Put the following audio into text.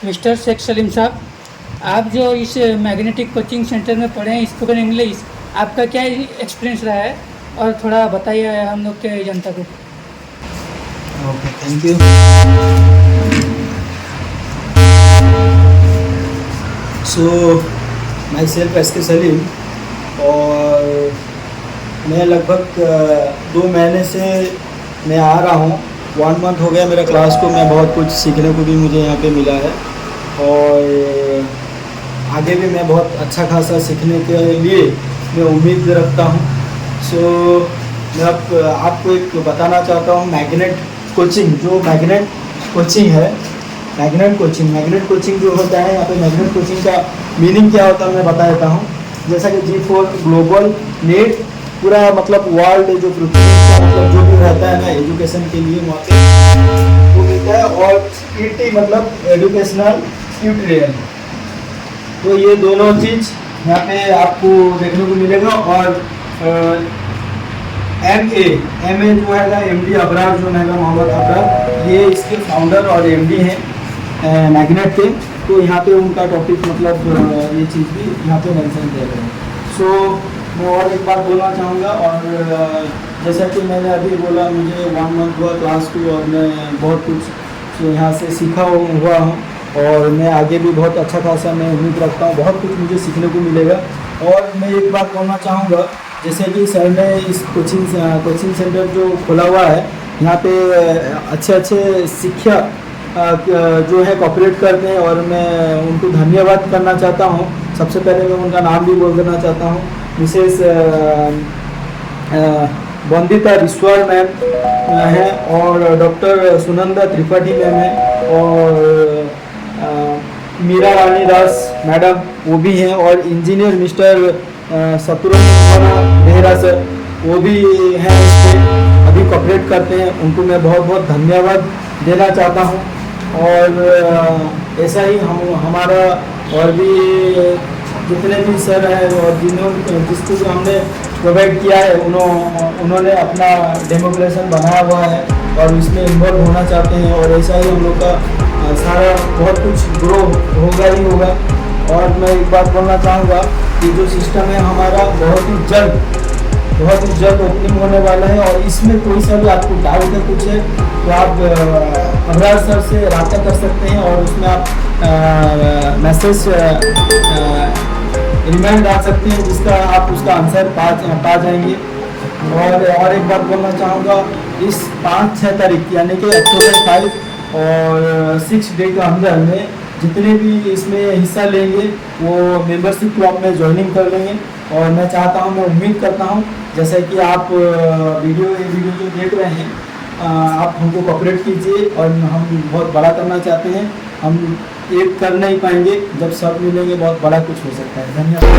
Mister Sheikh Salim साहब, आप जो इस मैग्नेटिक कोचिंग सेंटर में पढ़े हैं स्पोकन इंग्लिश, आपका क्या एक्सपीरियंस रहा है और थोड़ा बताइए हम लोग के जनता को। Okay, thank you. So my self S के सलीम, और मैं लगभग 2 महीने से मैं आ रहा हूँ। 1 मंथ हो गया मेरा क्लास को। मैं बहुत कुछ सीखने को भी मुझे यहाँ पे मिला है, और आगे भी मैं बहुत अच्छा खासा सीखने के लिए मैं उम्मीद रखता हूँ। सो मैं अब आपको एक बताना चाहता हूँ, मैग्नेट कोचिंग है। मैग्नेट कोचिंग जो होता है, यहाँ पे मैग्नेट कोचिंग का मीनिंग क्या होता है मैं बता देता हूँ। जैसा कि G4 ग्लोबल नेट, पूरा मतलब वर्ल्ड जो पृथ्वी का मतलब जो भी रहता है ना एजुकेशन के लिए वहाँ पे वो मिलता है, और ET मतलब एजुकेशनल ट्यूटोरियल। तो ये दोनों चीज़ यहाँ पे आपको देखने को मिलेगा। और MA जो है MD अबरार, जो है मोहम्मद अबरार, ये इसके फाउंडर और MD हैं मैग्नेट के। तो यहाँ पे उनका टॉपिक मतलब ये चीज़ भी यहाँ पे मेंशन किया गया है। सो मैं और एक बात बोलना चाहूँगा, और जैसा कि मैंने अभी बोला, मुझे 1 मंथ हुआ क्लास को, और मैं बहुत कुछ यहाँ से सीखा हुआ हूँ, और मैं आगे भी बहुत अच्छा खासा मैं उम्मीद रखता हूँ, बहुत कुछ मुझे सीखने को मिलेगा। और मैं एक बात बोलना चाहूँगा, जैसे कि सर ने इस कोचिंग सेंटर जो खोला हुआ है, यहाँ पे अच्छे शिक्षा जो है कॉपरेट करते हैं, और मैं उनको धन्यवाद करना चाहता हूँ। सबसे पहले मैं उनका नाम भी बोल देना चाहता हूँ। मिसेस वंदिता विश्वास मैम हैं, और डॉक्टर सुनंदा त्रिपाठी मैम हैं, और मीरा रानी दास मैडम वो भी हैं, और engineer mister Shatrughan Behera sir वो भी हैं, इस पर अभी कॉपरेट करते हैं। उनको मैं बहुत बहुत धन्यवाद देना चाहता हूँ। और ऐसा ही हमारा और भी जितने भी सर हैं और जिसको जो हमने प्रोवाइड किया है, उन्होंने अपना डेमोक्रेशन बनाया हुआ है और इसमें इन्वॉल्व होना चाहते हैं, और ऐसा ही हम लोग का सारा बहुत कुछ ग्रो होगा ही होगा। और मैं एक बात बोलना चाहूँगा कि जो सिस्टम है हमारा बहुत ही जल्द ओपनिंग होने वाला है, और इसमें कोई सा भी आपको डाउट है कुछ है तो आप अबरार सर से रब्ता कर सकते हैं, और उसमें आप मैसेज रिमाइंड डाल सकते हैं, जिसका आप उसका आंसर पा जाएंगे। और एक बात बोलना चाहूँगा, इस 5-6 तारीख यानी कि अक्टूबर 5 और 6 डे के अंदर में जितने भी इसमें हिस्सा लेंगे वो मेंबरशिप क्लब में ज्वाइनिंग कर लेंगे। और मैं चाहता हूँ, मैं उम्मीद करता हूँ, जैसे कि आप वीडियो जो देख रहे हैं, आप हमको कोऑपरेट कीजिए, और हम बहुत बड़ा करना चाहते हैं। हम एक कर नहीं पाएंगे, जब सब मिलेंगे बहुत बड़ा कुछ हो सकता है। धन्यवाद।